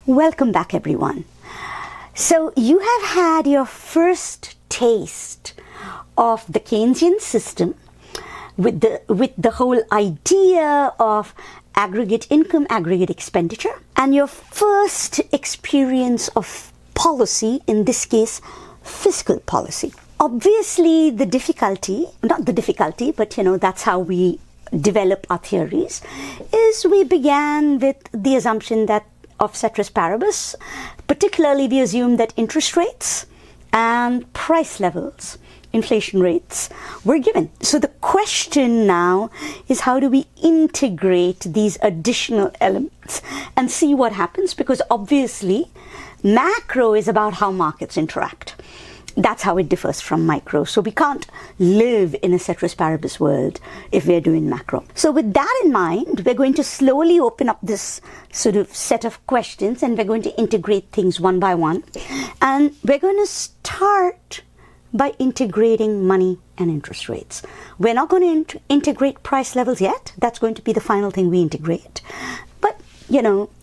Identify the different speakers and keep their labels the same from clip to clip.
Speaker 1: Welcome back, everyone. So you have had your first taste of the Keynesian system with the whole idea of aggregate income, aggregate expenditure, and your first experience of policy, in this case, fiscal policy. Obviously, not the difficulty, but that's how we develop our theories, is we began with the assumption that of ceteris paribus. Particularly, we assumed that interest rates and price levels, inflation rates, were given. So the question now is, how do we integrate these additional elements and see what happens? Because obviously, macro is about how markets interact. That's how it differs from micro. So we can't live in a ceteris paribus world if we're doing macro. So with that in mind, we're going to slowly open up this sort of set of questions, and we're going to integrate things one by one. And we're going to start by integrating money and interest rates. We're not going to integrate price levels yet. That's going to be the final thing we integrate. But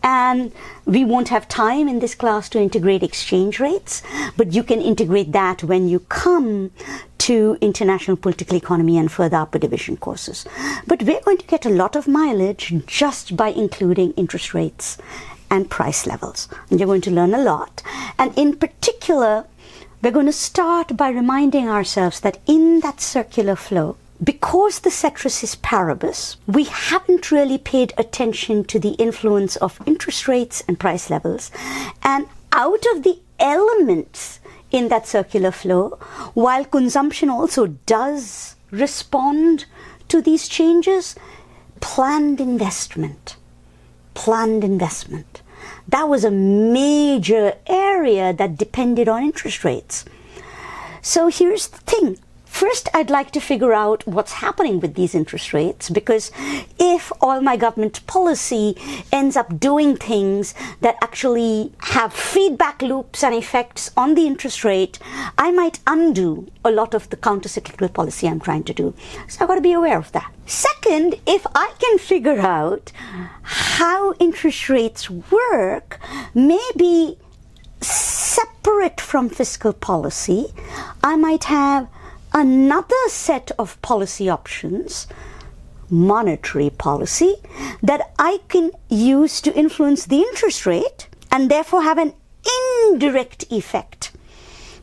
Speaker 1: and we won't have time in this class to integrate exchange rates, but you can integrate that when you come to international political economy and further upper division courses. But we're going to get a lot of mileage just by including interest rates and price levels. And you're going to learn a lot. And in particular, we're going to start by reminding ourselves that in that circular flow, because the ceteris is paribus, we haven't really paid attention to the influence of interest rates and price levels. And out of the elements in that circular flow, while consumption also does respond to these changes, planned investment. That was a major area that depended on interest rates. So here's the thing. First, I'd like to figure out what's happening with these interest rates, because if all my government policy ends up doing things that actually have feedback loops and effects on the interest rate, I might undo a lot of the countercyclical policy I'm trying to do. So I've got to be aware of that. Second, if I can figure out how interest rates work, maybe separate from fiscal policy, I might have another set of policy options, monetary policy, that I can use to influence the interest rate and therefore have an indirect effect,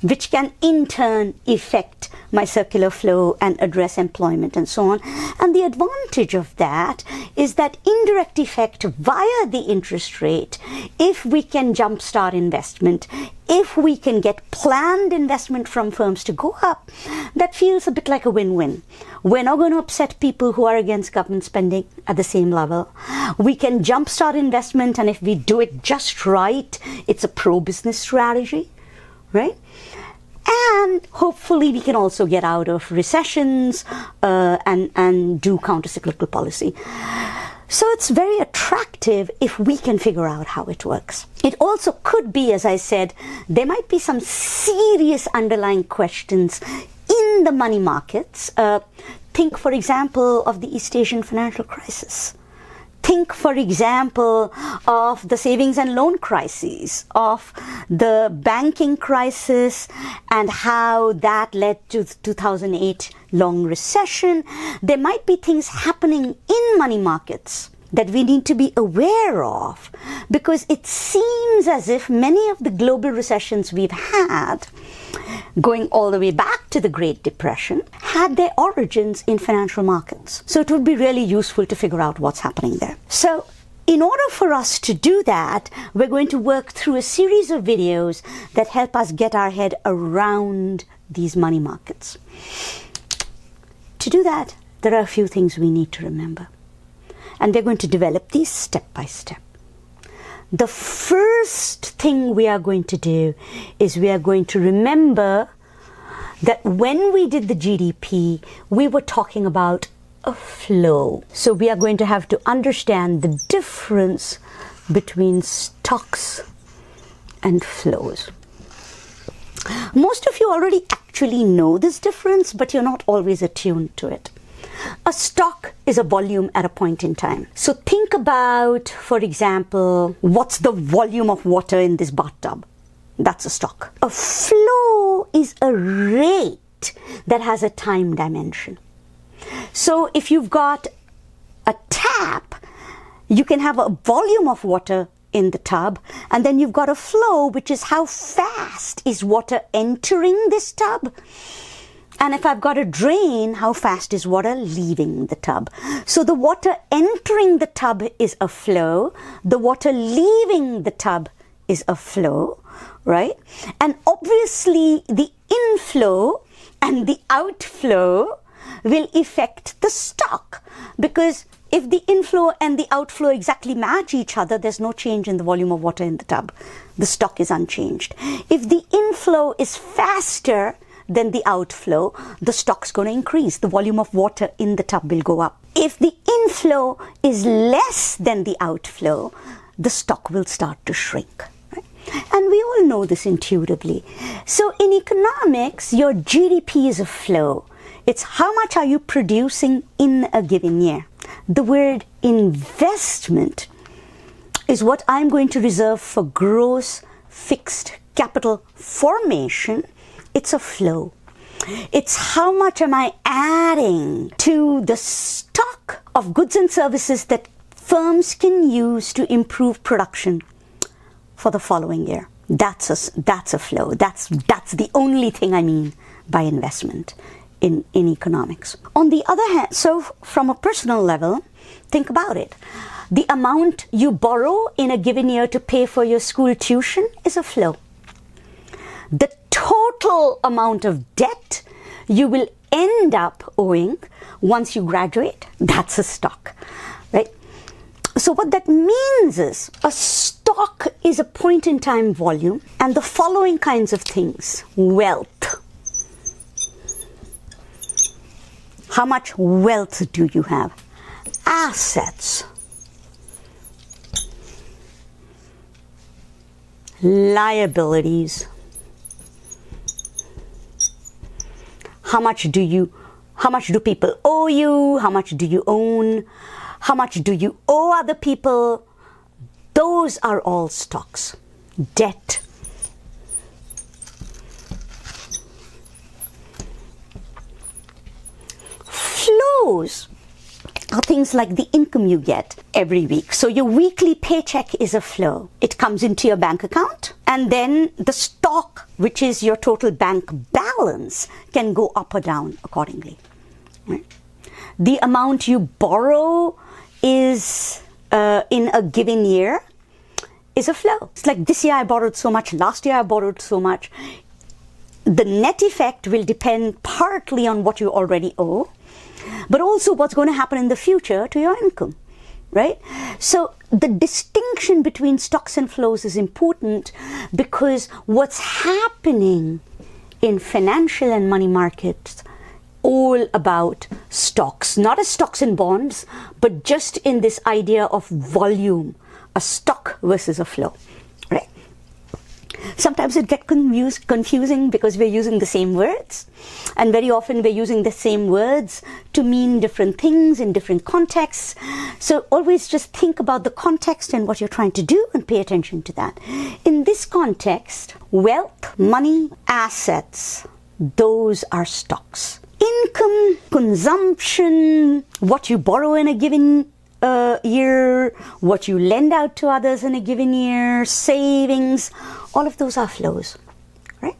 Speaker 1: which can in turn affect my circular flow and address employment and so on. And the advantage of that is that indirect effect via the interest rate, if we can jumpstart investment, if we can get planned investment from firms to go up, that feels a bit like a win-win. We're not going to upset people who are against government spending at the same level. We can jumpstart investment, and if we do it just right, it's a pro-business strategy, right? And hopefully we can also get out of recessions and do countercyclical policy. So it's very attractive if we can figure out how it works. It also could be, as I said, there might be some serious underlying questions in the money markets. Think, for example, of the East Asian financial crisis. Think, for example, of the savings and loan crises, of the banking crisis and how that led to the 2008 long recession. There might be things happening in money markets that we need to be aware of, because it seems as if many of the global recessions we've had, going all the way back to the Great Depression, had their origins in financial markets. So it would be really useful to figure out what's happening there. So in order for us to do that, we're going to work through a series of videos that help us get our head around these money markets. To do that, there are a few things we need to remember. And we're going to develop these step by step. The first thing we are going to do is we are going to remember that when we did the GDP, we were talking about a flow. So we are going to have to understand the difference between stocks and flows. Most of you already actually know this difference, but you're not always attuned to it. A stock is a volume at a point in time. So think about, for example, what's the volume of water in this bathtub? That's a stock. A flow is a rate that has a time dimension. So if you've got a tap, you can have a volume of water in the tub, and then you've got a flow, which is how fast is water entering this tub. And if I've got a drain, how fast is water leaving the tub? So the water entering the tub is a flow. The water leaving the tub is a flow, right? And obviously the inflow and the outflow will affect the stock, because if the inflow and the outflow exactly match each other, there's no change in the volume of water in the tub. The stock is unchanged. If the inflow is faster than the outflow, the stock's going to increase. The volume of water in the tub will go up. If the inflow is less than the outflow, the stock will start to shrink. Right? And we all know this intuitively. So in economics, your GDP is a flow. It's how much are you producing in a given year. The word investment is what I'm going to reserve for gross fixed capital formation. It's a flow. It's how much am I adding to the stock of goods and services that firms can use to improve production for the following year. That's a flow. That's the only thing I mean by investment in economics. On the other hand, so from a personal level, think about it. The amount you borrow in a given year to pay for your school tuition is a flow. The total amount of debt you will end up owing once you graduate, that's a stock, right? So what that means is a stock is a point in time volume, and the following kinds of things: wealth. How much wealth do you have? Assets. Liabilities. How much do people owe you? How much do you own? How much do you owe other people? Those are all stocks. Debt. Flows are things like the income you get every week. So your weekly paycheck is a flow. It comes into your bank account, and then the stock, which is your total bank balance, can go up or down accordingly. Right? The amount you borrow is in a given year is a flow. It's like this year I borrowed so much, last year I borrowed so much. The net effect will depend partly on what you already owe, but also what's going to happen in the future to your income, right? So the distinction between stocks and flows is important, because what's happening in financial and money markets all about stocks, not as stocks and bonds, but just in this idea of volume, a stock versus a flow, right? Sometimes it gets confusing because we're using the same words, and very often we're using the same words to mean different things in different contexts. So always just think about the context and what you're trying to do and pay attention to that. In this context, wealth, money, assets, those are stocks. Income, consumption, what you borrow in a given year, what you lend out to others in a given year, savings, all of those are flows, right?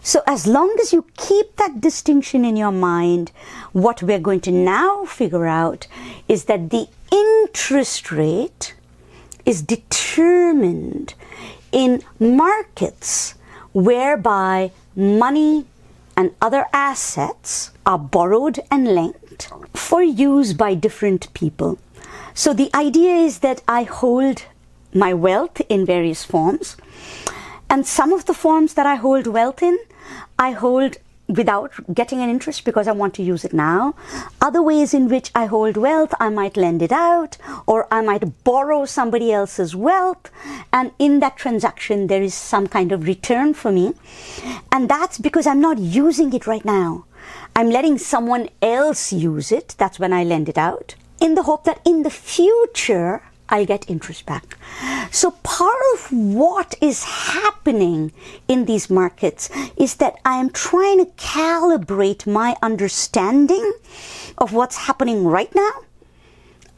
Speaker 1: So as long as you keep that distinction in your mind, what we're going to now figure out is that the interest rate is determined in markets whereby money and other assets are borrowed and lent for use by different people. So the idea is that I hold my wealth in various forms, and some of the forms that I hold wealth in, I hold without getting an interest because I want to use it now. Other ways in which I hold wealth, I might lend it out, or I might borrow somebody else's wealth, and in that transaction there is some kind of return for me, and that's because I'm not using it right now. I'm letting someone else use it. That's when I lend it out, in the hope that in the future, I'll get interest back. So part of what is happening in these markets is that I am trying to calibrate my understanding of what's happening right now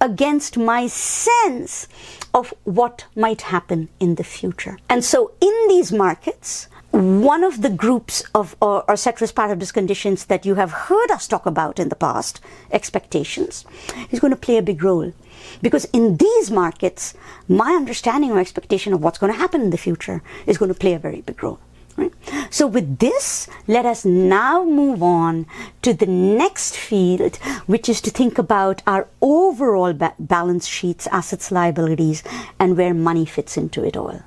Speaker 1: against my sense of what might happen in the future. And so in these markets, one of the groups of or ceteris paribus conditions that you have heard us talk about in the past, expectations, is going to play a big role. Because in these markets, my understanding or expectation of what's going to happen in the future is going to play a very big role. Right? So with this, let us now move on to the next field, which is to think about our overall balance sheets, assets, liabilities, and where money fits into it all.